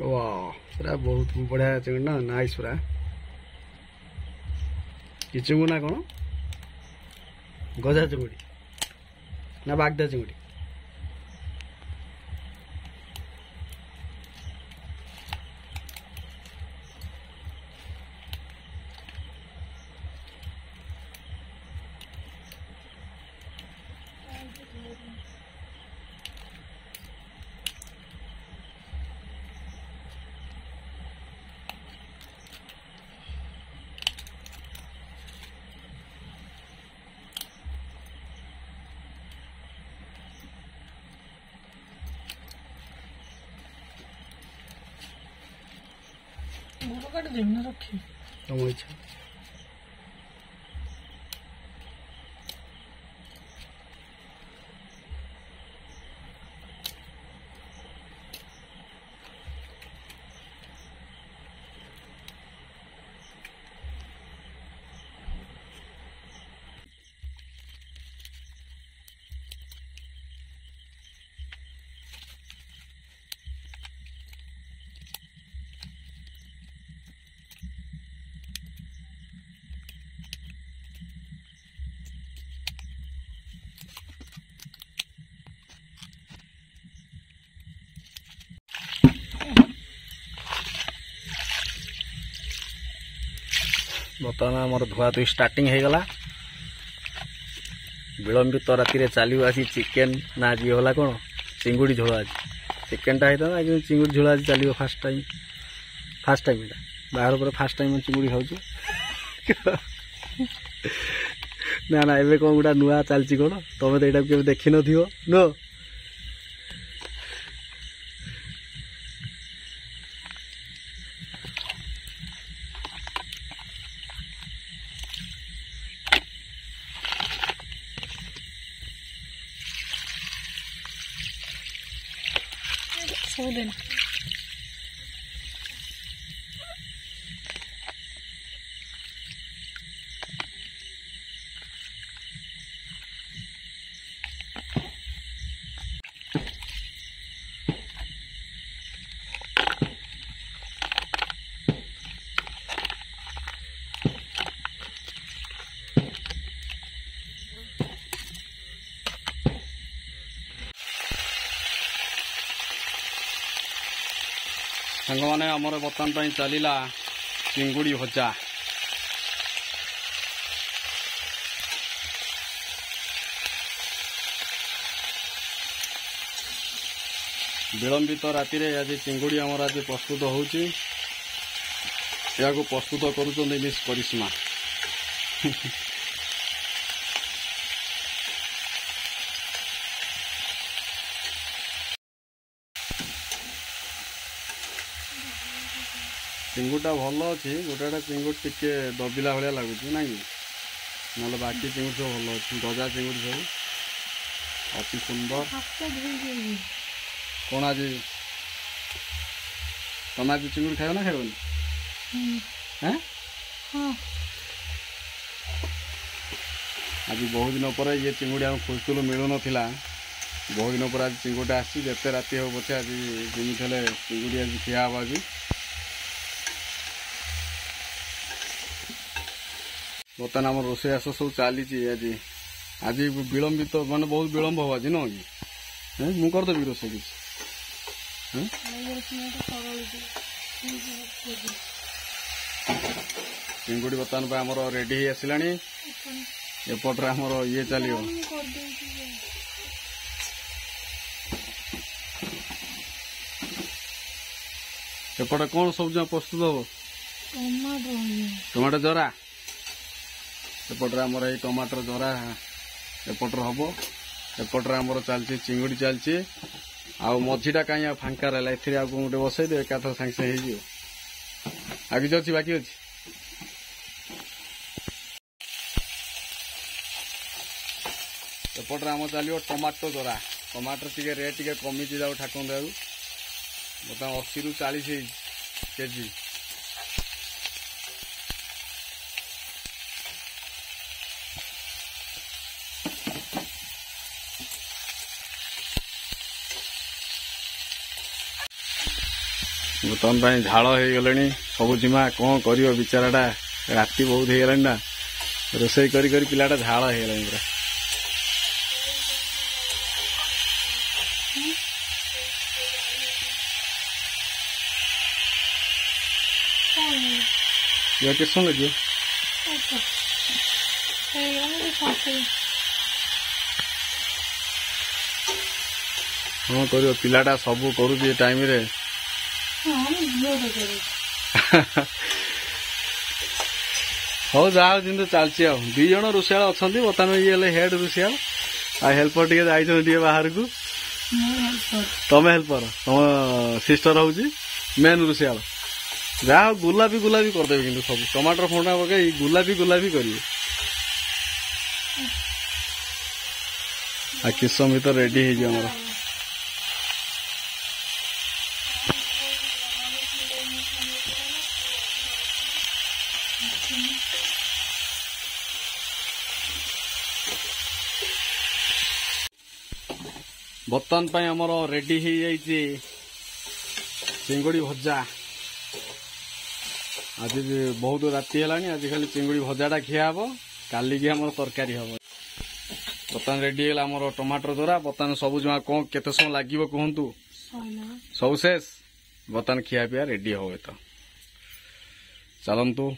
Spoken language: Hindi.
वाह पूरा बहुत बढ़िया चिंगुड़ी ना नाइस पूरा ये चिंगुड़ी ना कौन गजा चिंगुड़ी ना बागदा चिंगुड़ी रखी तुम इच्छा बर्तमान आमर धुआ धुई स्टार्टिंग हो गला विलंबित राति चलो आज चिकेन ना आज ये होला कौन चिंगुड़ी झोल आज चिकेन टा होता आज चिंगुड़ी झोल आज चलो फास्ट टाइम यहाँ बाहर पर फास्ट टाइम चिंगुड़ी खाऊ ना ना एवं कौन गोटा नुआ चलती कौन तुम तो यहाँ के देखी नो ସବୁଦିନ सांग मैंने आमर बर्तमान चलला चिंगुड़ी भजा विलंबित राति आज चिंगुड़ी आमर आज प्रस्तुत होची प्रस्तुत करुचंदी मिस करिश्मा चिंगुटा भल अच्छी गोटे चिंगुड़ टिके दबिला भाया लगुच ना कि ना बाकी चिंगुड़ सब भल अच्छी गजा चिंगुड़ सब अति सुंदर कौन आज तुम आज चिंगुड़ खाओ ना खाओ आज बहुत दिन पर ये चिंगुड़ी आम खोजुलु मिलू ना बहुत दिन पर आज चिंगुड़ा आसी जिते राति हो पचे आज जमी चिंगुड़ी आज खिया हम आज बर्तमान आम रोषेस सब चली आज आज विलंबित माने बहुत विलंब हो आज न कि मुझे करदेवी रोषे कि चिंगुड़ी बर्तमान आमर रेडी हो आसला एपट्रे आमर ये चलो एपटे कौन सब प्रस्तुत हम टमाटो जरा एपट्रे आमर ये टमाटर जरा एपट्रे हम एपट्रे आमर चलती चिंगुड़ी चलती आउ मझीटा कहीं फांका रहा ए गोटे बसई दे एक सागे सागे हो किसी अच्छी बाकी अच्छी एपट्रे आम चलो टमाटो जरा टमाटर टी रेट टी कमी जाऊ ठाकुर दे बर्तमान 80 ରୁ 40 केजी बर्तमान झाड़ हो गले सब जिमा कौन कर बिचाराटा राति बहुत हो गलानी ना रोसई कर पिलाटा झाड़ हो गलानी पूरा ये किस लगे हाँ कर पिलाटा सब करुचे टाइम रे हो जाओ जिन चलती दी जन रोषिया अच्छा बर्तमान ये हेड रोषिया आ हेल्पर टे जाइए बाहर को तमें हेल्पर तुम सिस्टर हूँ मेन रोषिया जहा गुलाबी गुलाबी करदेवे कि सब टमाटर फंडा पकई गुलाबी गुलाबी करेंगे आ किस समय तो रेडी हो गया बर्तमान आमर रेडी हो जाइए चिंगुड़ी भजा आज बहुत राति है आज खाली चिंगुड़ी भजाटा खिया हम काली की आम तरकारी हम बर्तमान रेडी है आमर टमाटर द्वारा बर्तमान सब जमा कौन केते समय लगे कहतु सब शेष बर्तमान खिया पिया रेडी हो तो चलतु।